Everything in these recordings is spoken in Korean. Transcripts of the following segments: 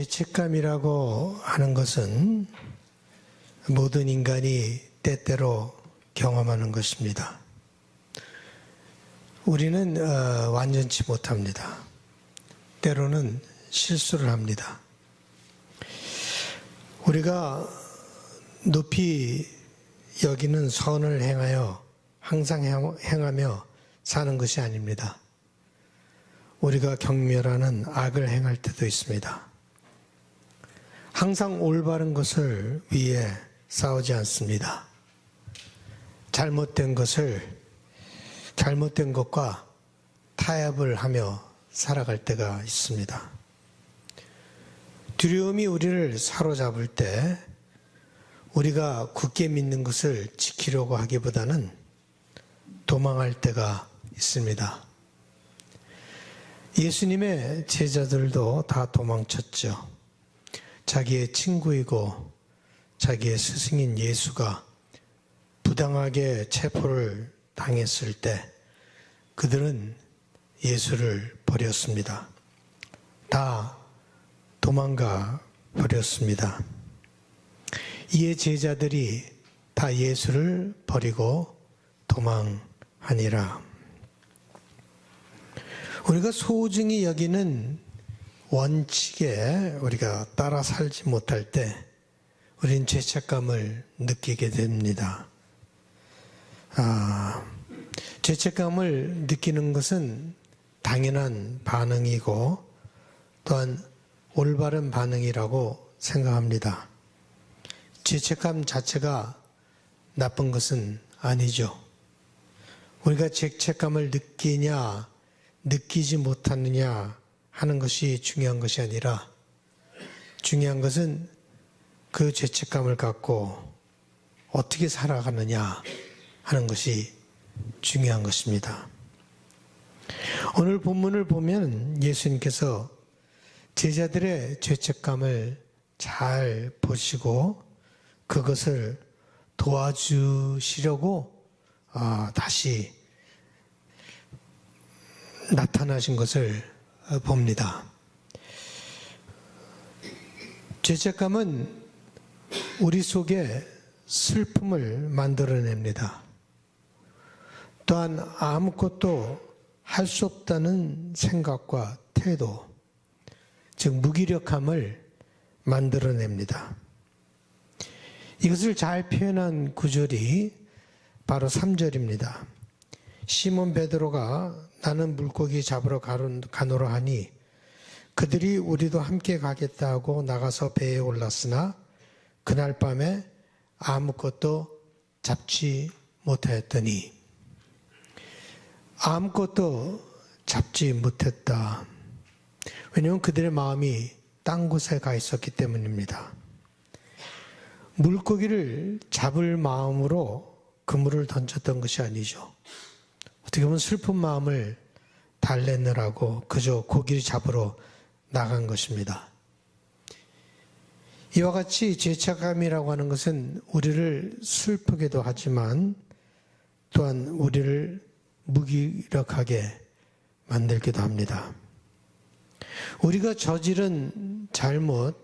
죄책감이라고 하는 것은 모든 인간이 때때로 경험하는 것입니다. 우리는 완전치 못합니다. 때로는 실수를 합니다. 우리가 높이 여기는 선을 행하여 항상 행하며 사는 것이 아닙니다. 우리가 경멸하는 악을 행할 때도 있습니다. 항상 올바른 것을 위해 싸우지 않습니다. 잘못된 것과 타협을 하며 살아갈 때가 있습니다. 두려움이 우리를 사로잡을 때 우리가 굳게 믿는 것을 지키려고 하기보다는 도망할 때가 있습니다. 예수님의 제자들도 다 도망쳤죠. 자기의 친구이고 자기의 스승인 예수가 부당하게 체포를 당했을 때 그들은 예수를 버렸습니다. 다 도망가 버렸습니다. 이에 제자들이 다 예수를 버리고 도망하니라. 우리가 소중히 여기는 원칙에 우리가 따라 살지 못할 때 우리는 죄책감을 느끼게 됩니다. 죄책감을 느끼는 것은 당연한 반응이고 또한 올바른 반응이라고 생각합니다. 죄책감 자체가 나쁜 것은 아니죠. 우리가 죄책감을 느끼냐 느끼지 못하느냐 하는 것이 중요한 것이 아니라 중요한 것은 그 죄책감을 갖고 어떻게 살아가느냐 하는 것이 중요한 것입니다. 오늘 본문을 보면 예수님께서 제자들의 죄책감을 잘 보시고 그것을 도와주시려고 다시 나타나신 것을 봅니다. 죄책감은 우리 속에 슬픔을 만들어냅니다. 또한 아무것도 할 수 없다는 생각과 태도, 즉 무기력함을 만들어냅니다. 이것을 잘 표현한 구절이 바로 3절입니다. 시몬 베드로가 나는 물고기 잡으러 가노라 하니 그들이 우리도 함께 가겠다고 나가서 배에 올랐으나 그날 밤에 아무것도 잡지 못하였더니 아무것도 잡지 못했다. 왜냐하면 그들의 마음이 딴 곳에 가 있었기 때문입니다. 물고기를 잡을 마음으로 그물을 던졌던 것이 아니죠. 어떻게 보면 슬픈 마음을 달래느라고 그저 고기를 잡으러 나간 것입니다. 이와 같이 죄책감이라고 하는 것은 우리를 슬프게도 하지만 또한 우리를 무기력하게 만들기도 합니다. 우리가 저지른 잘못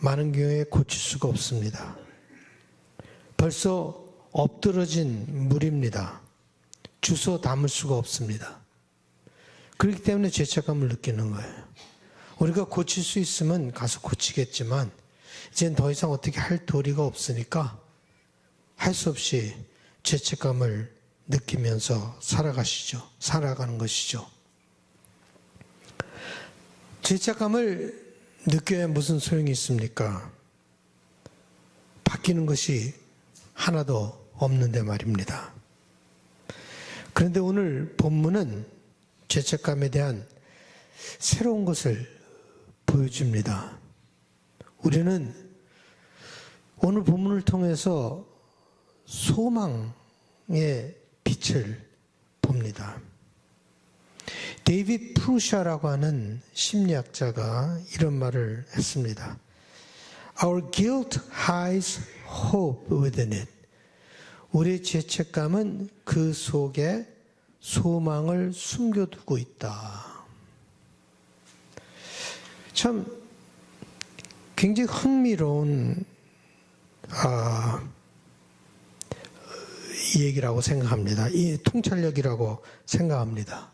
많은 경우에 고칠 수가 없습니다. 벌써 엎드러진 물입니다. 주워 담을 수가 없습니다. 그렇기 때문에 죄책감을 느끼는 거예요. 우리가 고칠 수 있으면 가서 고치겠지만 이제는 더 이상 어떻게 할 도리가 없으니까 할 수 없이 죄책감을 느끼면서 살아가는 것이죠. 죄책감을 느껴야 무슨 소용이 있습니까? 바뀌는 것이 하나도 없는데 말입니다. 그런데 오늘 본문은 죄책감에 대한 새로운 것을 보여줍니다. 우리는 오늘 본문을 통해서 소망의 빛을 봅니다. 데이비드 프루샤라고 하는 심리학자가 이런 말을 했습니다. Our guilt hides hope within it. 우리의 죄책감은 그 속에 소망을 숨겨두고 있다. 참 굉장히 흥미로운 얘기라고 생각합니다. 이 통찰력이라고 생각합니다.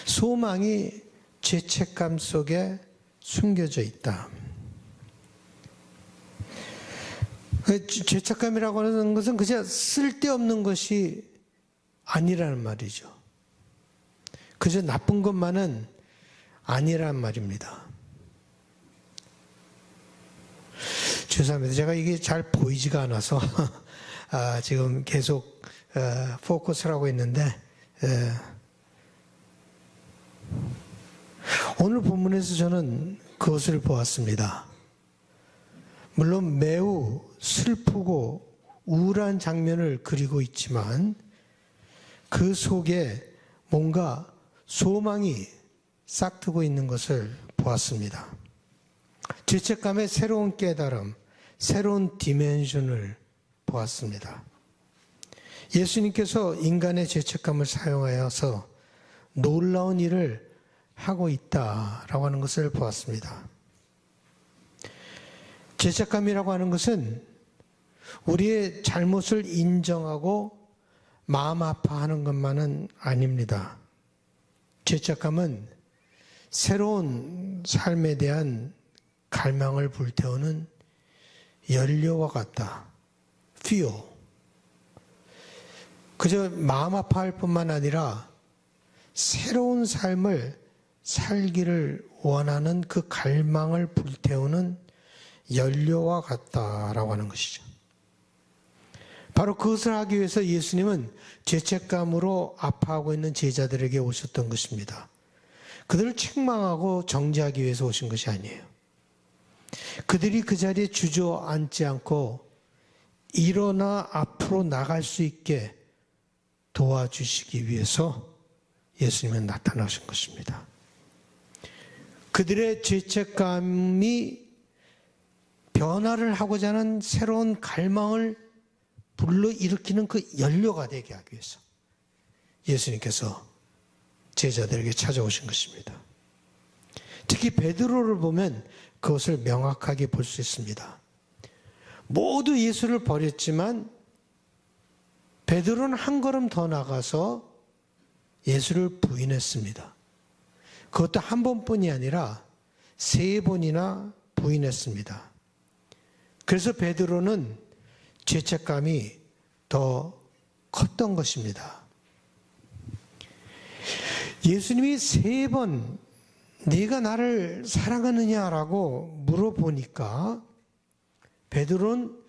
소망이 죄책감 속에 숨겨져 있다. 죄책감이라고 하는 것은 그냥 쓸데없는 것이 아니라는 말이죠. 그저 나쁜 것만은 아니란 말입니다. 죄송합니다. 제가 이게 잘 보이지가 않아서 지금 계속 포커스를 하고 있는데 오늘 본문에서 저는 그것을 보았습니다. 물론 매우 슬프고 우울한 장면을 그리고 있지만 그 속에 뭔가 소망이 싹트고 있는 것을 보았습니다. 죄책감의 새로운 깨달음, 새로운 디멘션을 보았습니다. 예수님께서 인간의 죄책감을 사용하여서 놀라운 일을 하고 있다라고 하는 것을 보았습니다. 죄책감이라고 하는 것은 우리의 잘못을 인정하고 마음 아파하는 것만은 아닙니다. 죄책감은 새로운 삶에 대한 갈망을 불태우는 연료와 같다. fuel. 그저 마음 아파할 뿐만 아니라 새로운 삶을 살기를 원하는 그 갈망을 불태우는 연료와 같다라고 하는 것이죠. 바로 그것을 하기 위해서 예수님은 죄책감으로 아파하고 있는 제자들에게 오셨던 것입니다. 그들을 책망하고 정죄하기 위해서 오신 것이 아니에요. 그들이 그 자리에 주저앉지 않고 일어나 앞으로 나갈 수 있게 도와주시기 위해서 예수님은 나타나신 것입니다. 그들의 죄책감이 변화를 하고자 하는 새로운 갈망을 불러일으키는 그 연료가 되게 하기 위해서 예수님께서 제자들에게 찾아오신 것입니다. 특히 베드로를 보면 그것을 명확하게 볼 수 있습니다. 모두 예수를 버렸지만 베드로는 한 걸음 더 나가서 예수를 부인했습니다. 그것도 한 번뿐이 아니라 3번이나 부인했습니다. 그래서 베드로는 죄책감이 더 컸던 것입니다. 예수님이 3번 네가 나를 사랑하느냐라고 물어보니까 베드로는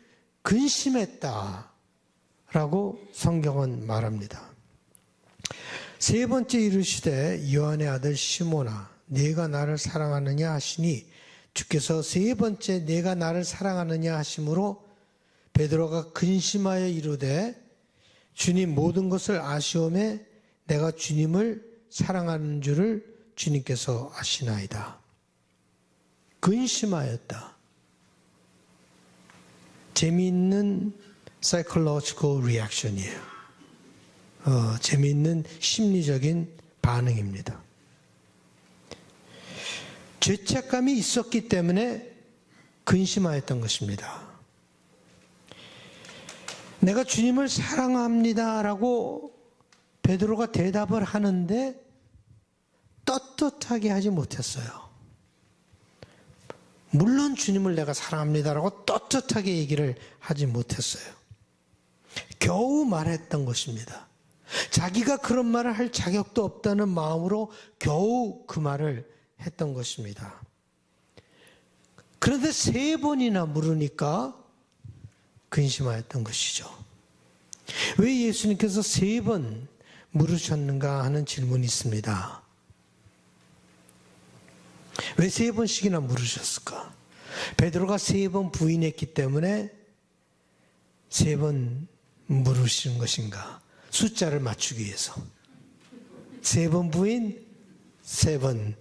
근심했다라고 성경은 말합니다. 3번째 이르시되 요한의 아들 시몬아 네가 나를 사랑하느냐 하시니 주께서 3번째 네가 나를 사랑하느냐 하심으로 베드로가 근심하여 이르되 주님 모든 것을 아시오매 내가 주님을 사랑하는 줄을 주님께서 아시나이다. 근심하였다. 재미있는 psychological reaction이에요. 재미있는 심리적인 반응입니다. 죄책감이 있었기 때문에 근심하였던 것입니다. 내가 주님을 사랑합니다라고 베드로가 대답을 하는데 떳떳하게 하지 못했어요. 물론 주님을 내가 사랑합니다라고 떳떳하게 얘기를 하지 못했어요. 겨우 말했던 것입니다. 자기가 그런 말을 할 자격도 없다는 마음으로 겨우 그 말을 했던 것입니다. 그런데 3번이나 물으니까 근심하였던 것이죠. 왜 예수님께서 3번 물으셨는가 하는 질문이 있습니다. 왜 3번씩이나 물으셨을까? 베드로가 3번 부인했기 때문에 3번 물으시는 것인가? 숫자를 맞추기 위해서 3번 부인, 3번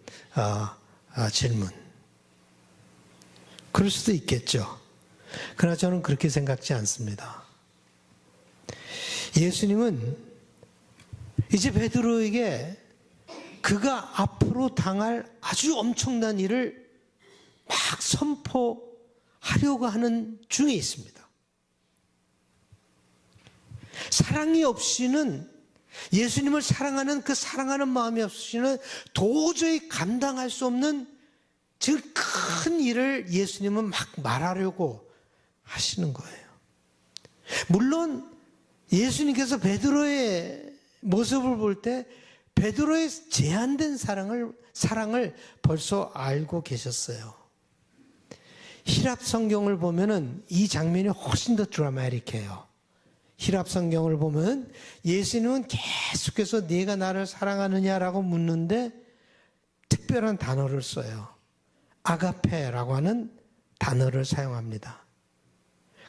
질문. 그럴 수도 있겠죠. 그러나 저는 그렇게 생각지 않습니다. 예수님은 이제 베드로에게 그가 앞으로 당할 아주 엄청난 일을 막 선포하려고 하는 중에 있습니다. 사랑이 없이는, 예수님을 사랑하는 그 사랑하는 마음이 없이는 도저히 감당할 수 없는 지금 큰 일을 예수님은 막 말하려고 하시는 거예요. 물론 예수님께서 베드로의 모습을 볼 때 베드로의 제한된 사랑을 벌써 알고 계셨어요. 히랍 성경을 보면은 이 장면이 훨씬 더 드라마틱해요. 히랍 성경을 보면 예수님은 계속해서 네가 나를 사랑하느냐라고 묻는데 특별한 단어를 써요. 아가페라고 하는 단어를 사용합니다.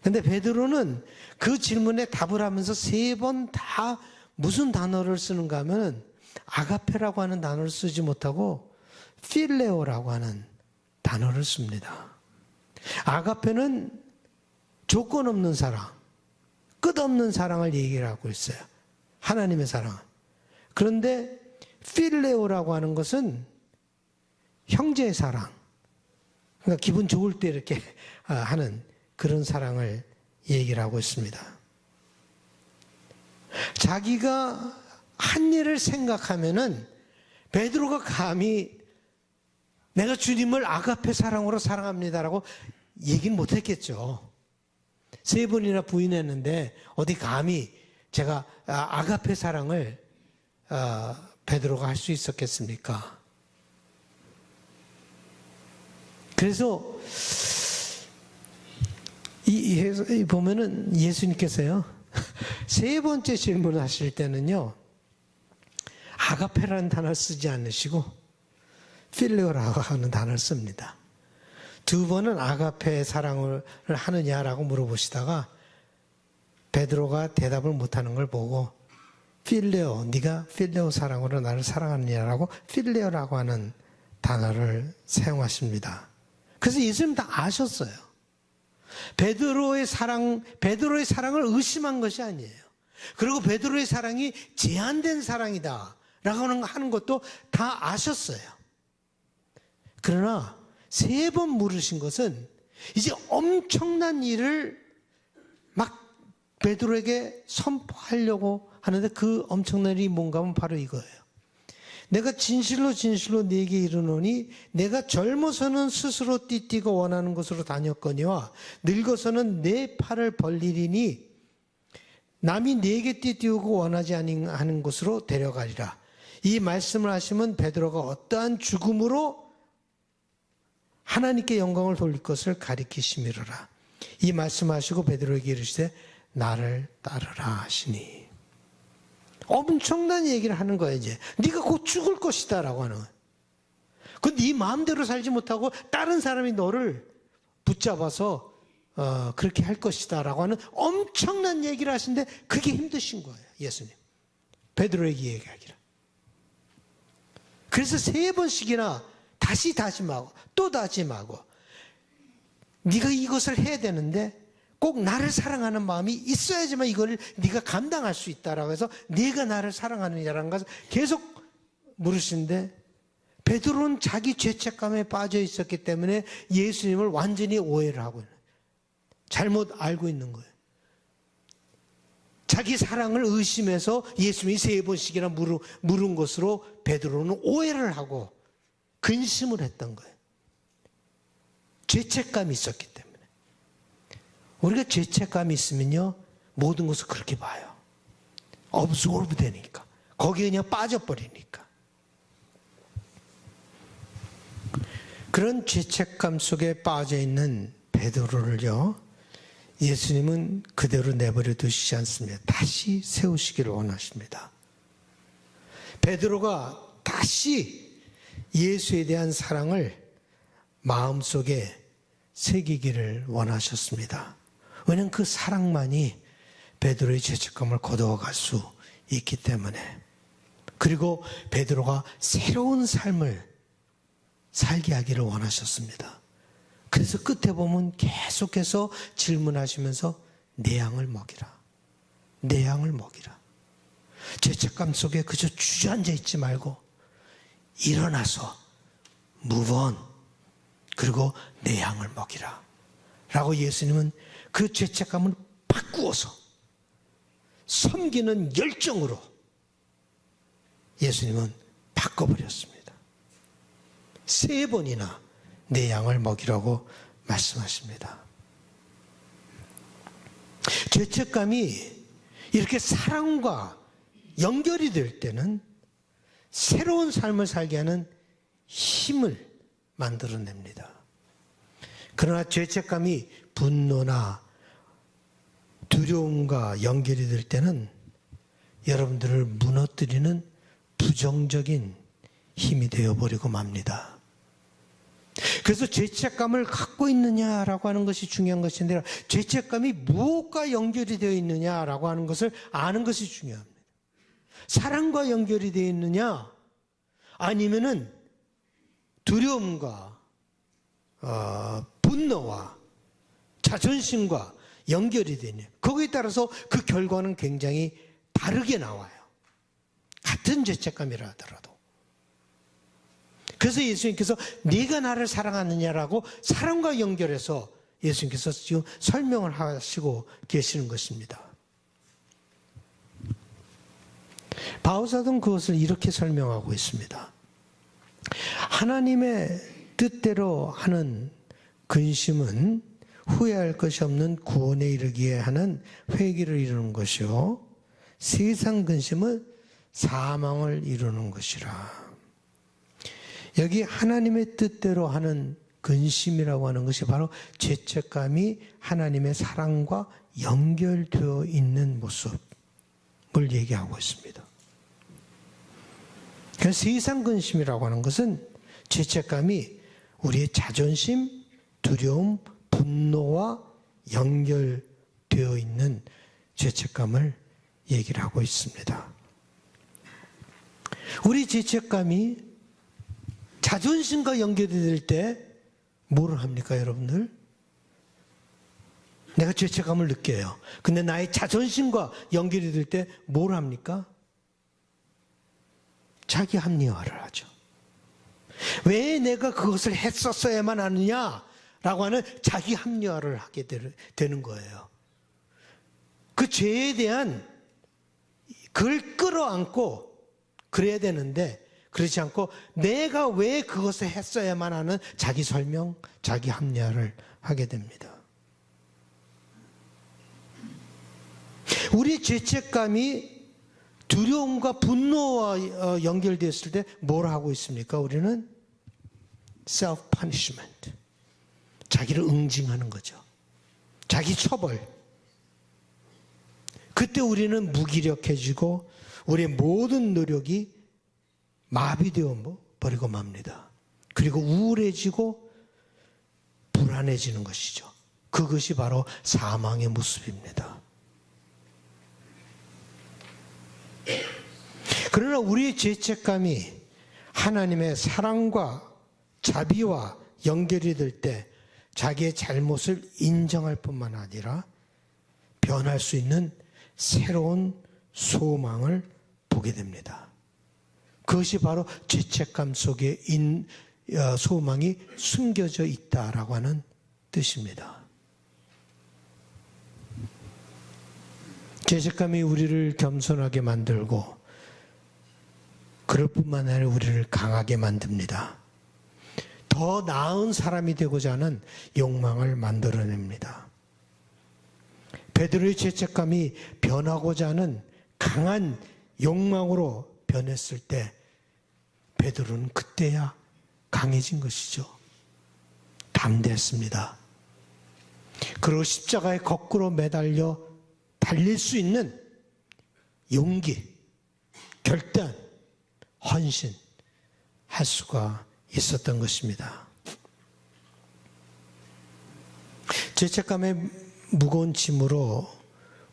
근데 베드로는 그 질문에 답을 하면서 3번 다 무슨 단어를 쓰는가 하면 아가페라고 하는 단어를 쓰지 못하고 필레오라고 하는 단어를 씁니다. 아가페는 조건 없는 사랑, 끝없는 사랑을 얘기를 하고 있어요. 하나님의 사랑. 그런데 필레오라고 하는 것은 형제의 사랑. 그러니까 기분 좋을 때 이렇게 하는 그런 사랑을 얘기를 하고 있습니다. 자기가 한 일을 생각하면은 베드로가 감히 내가 주님을 아가페 사랑으로 사랑합니다라고 얘기는 못했겠죠. 3번이나 부인했는데 어디 감히 제가 아가페 사랑을 베드로가 할 수 있었겠습니까? 그래서 보면은 예수님께서요 3번째 질문을 하실 때는요 아가페라는 단어를 쓰지 않으시고 필레오라고 하는 단어를 씁니다. 2번은 아가페 사랑을 하느냐라고 물어보시다가 베드로가 대답을 못하는 걸 보고 필레오, 네가 필레오 사랑으로 나를 사랑하느냐라고 필레오라고 하는 단어를 사용하십니다. 그래서 예수님 다 아셨어요. 베드로의 사랑을 의심한 것이 아니에요. 그리고 베드로의 사랑이 제한된 사랑이다 라고 하는 것도 다 아셨어요. 그러나 3번 물으신 것은 이제 엄청난 일을 막 베드로에게 선포하려고 하는데 그 엄청난 일이 뭔가 하면 바로 이거예요. 내가 진실로 진실로 네게 이르노니 내가 젊어서는 스스로 띠띠고 원하는 곳으로 다녔거니와 늙어서는 내 팔을 벌리리니 남이 네게 띠띠우고 원하지 않는 곳으로 데려가리라. 이 말씀을 하시면 베드로가 어떠한 죽음으로 하나님께 영광을 돌릴 것을 가리키심이로라. 이 말씀하시고 베드로에게 이르시되 나를 따르라 하시니. 엄청난 얘기를 하는 거예요. 이제 네가 곧 죽을 것이다 라고 하는 거예요. 근데 네 마음대로 살지 못하고 다른 사람이 너를 붙잡아서 그렇게 할 것이다 라고 하는 엄청난 얘기를 하시는데 그게 힘드신 거예요. 예수님 베드로에게 얘기하기를. 그래서 3번씩이나 다시 다짐하고 또 다짐하고 네가 이것을 해야 되는데 꼭 나를 사랑하는 마음이 있어야지만 이걸 네가 감당할 수 있다라고 해서 네가 나를 사랑하느냐라는 것을 계속 물으시는데 베드로는 자기 죄책감에 빠져 있었기 때문에 예수님을 완전히 오해를 하고 있는, 잘못 알고 있는 거예요. 자기 사랑을 의심해서 예수님이 3번씩이나 물은 것으로 베드로는 오해를 하고 근심을 했던 거예요. 죄책감이 있었기 때문에. 우리가 죄책감이 있으면요 모든 것을 그렇게 봐요. absorb 되니까. 거기에 그냥 빠져버리니까. 그런 죄책감 속에 빠져있는 베드로를요 예수님은 그대로 내버려 두시지 않습니다. 다시 세우시기를 원하십니다. 베드로가 다시 예수에 대한 사랑을 마음속에 새기기를 원하셨습니다. 왜냐하면 그 사랑만이 베드로의 죄책감을 거두어갈 수 있기 때문에. 그리고 베드로가 새로운 삶을 살게 하기를 원하셨습니다. 그래서 끝에 보면 계속해서 질문하시면서 내 양을 먹이라. 내 양을 먹이라. 죄책감 속에 그저 주저앉아 있지 말고 일어나서 move on, 그리고 내 양을 먹이라 라고 예수님은 그 죄책감을 바꾸어서 섬기는 열정으로 예수님은 바꿔버렸습니다. 3번이나 내 양을 먹이라고 말씀하십니다. 죄책감이 이렇게 사랑과 연결이 될 때는 새로운 삶을 살게 하는 힘을 만들어냅니다. 그러나 죄책감이 분노나 두려움과 연결이 될 때는 여러분들을 무너뜨리는 부정적인 힘이 되어버리고 맙니다. 그래서 죄책감을 갖고 있느냐라고 하는 것이 중요한 것이 아니라 죄책감이 무엇과 연결이 되어 있느냐라고 하는 것을 아는 것이 중요합니다. 사랑과 연결이 되어 있느냐, 아니면은 두려움과 분노와 자존심과 연결이 되냐, 거기에 따라서 그 결과는 굉장히 다르게 나와요. 같은 죄책감이라 하더라도. 그래서 예수님께서 네가 나를 사랑하느냐라고 사랑과 연결해서 예수님께서 지금 설명을 하시고 계시는 것입니다. 바울사도는 그것을 이렇게 설명하고 있습니다. 하나님의 뜻대로 하는 근심은 후회할 것이 없는 구원에 이르기에 하는 회개를 이루는 것이요, 세상 근심은 사망을 이루는 것이라. 여기 하나님의 뜻대로 하는 근심이라고 하는 것이 바로 죄책감이 하나님의 사랑과 연결되어 있는 모습을 얘기하고 있습니다. 그래서 세상 근심이라고 하는 것은 죄책감이 우리의 자존심, 두려움, 분노와 연결되어 있는 죄책감을 얘기를 하고 있습니다. 우리 죄책감이 자존심과 연결이 될 때 뭘 합니까, 여러분들? 내가 죄책감을 느껴요. 근데 나의 자존심과 연결이 될 때 뭘 합니까? 자기 합리화를 하죠. 왜 내가 그것을 했었어야만 하느냐라고 하는 자기 합리화를 하게 되는 거예요. 그 죄에 대한 그걸 끌어안고 그래야 되는데 그렇지 않고 내가 왜 그것을 했어야만 하는 자기 설명, 자기 합리화를 하게 됩니다. 우리 죄책감이 두려움과 분노와 연결되었을 때 뭘 하고 있습니까? 우리는 self-punishment, 자기를 응징하는 거죠. 자기 처벌. 그때 우리는 무기력해지고 우리의 모든 노력이 마비되어 버리고 맙니다. 그리고 우울해지고 불안해지는 것이죠. 그것이 바로 사망의 모습입니다. 그러나 우리의 죄책감이 하나님의 사랑과 자비와 연결이 될 때 자기의 잘못을 인정할 뿐만 아니라 변할 수 있는 새로운 소망을 보게 됩니다. 그것이 바로 죄책감 속에 소망이 숨겨져 있다라고 하는 뜻입니다. 죄책감이 우리를 겸손하게 만들고 그럴 뿐만 아니라 우리를 강하게 만듭니다. 더 나은 사람이 되고자 하는 욕망을 만들어냅니다. 베드로의 죄책감이 변하고자 하는 강한 욕망으로 변했을 때 베드로는 그때야 강해진 것이죠. 담대했습니다. 그리고 십자가에 거꾸로 매달려 달릴 수 있는 용기, 결단, 헌신 할 수가 있었던 것입니다. 죄책감의 무거운 짐으로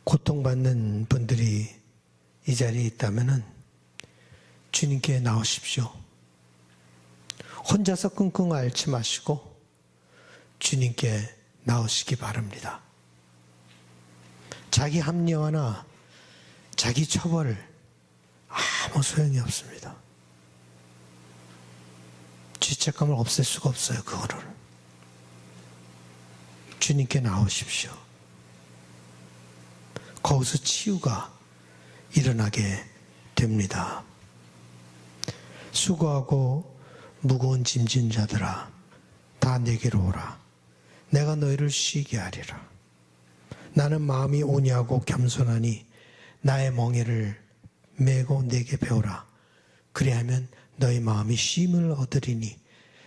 고통받는 분들이 이 자리에 있다면 주님께 나오십시오. 혼자서 끙끙 앓지 마시고 주님께 나오시기 바랍니다. 자기 합리화나 자기 처벌 아무 소용이 없습니다. 죄책감을 없앨 수가 없어요. 그거를. 주님께 나오십시오. 거기서 치유가 일어나게 됩니다. 수고하고 무거운 짐진 자들아 다 내게로 오라. 내가 너희를 쉬게 하리라. 나는 마음이 온유하고 겸손하니 나의 멍에를 메고 내게 배우라. 그리하면 너희 마음이 쉼을 얻으리니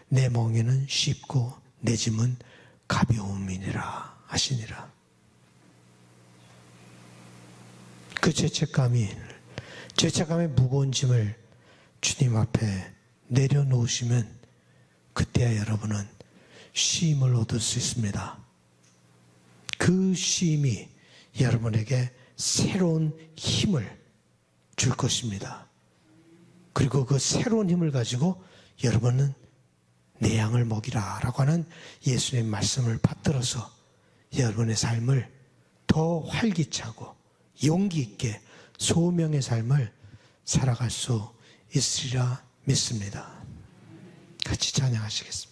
내 멍에는 쉽고 내 짐은 가벼움이니라 하시니라. 그 죄책감의 무거운 짐을 주님 앞에 내려놓으시면 그때야 여러분은 쉼을 얻을 수 있습니다. 그 쉼이 여러분에게 새로운 힘을 줄 것입니다. 그리고 그 새로운 힘을 가지고 여러분은 내 양을 먹이라 라고 하는 예수님의 말씀을 받들어서 여러분의 삶을 더 활기차고 용기 있게 소명의 삶을 살아갈 수 있으리라 믿습니다. 같이 찬양하시겠습니다.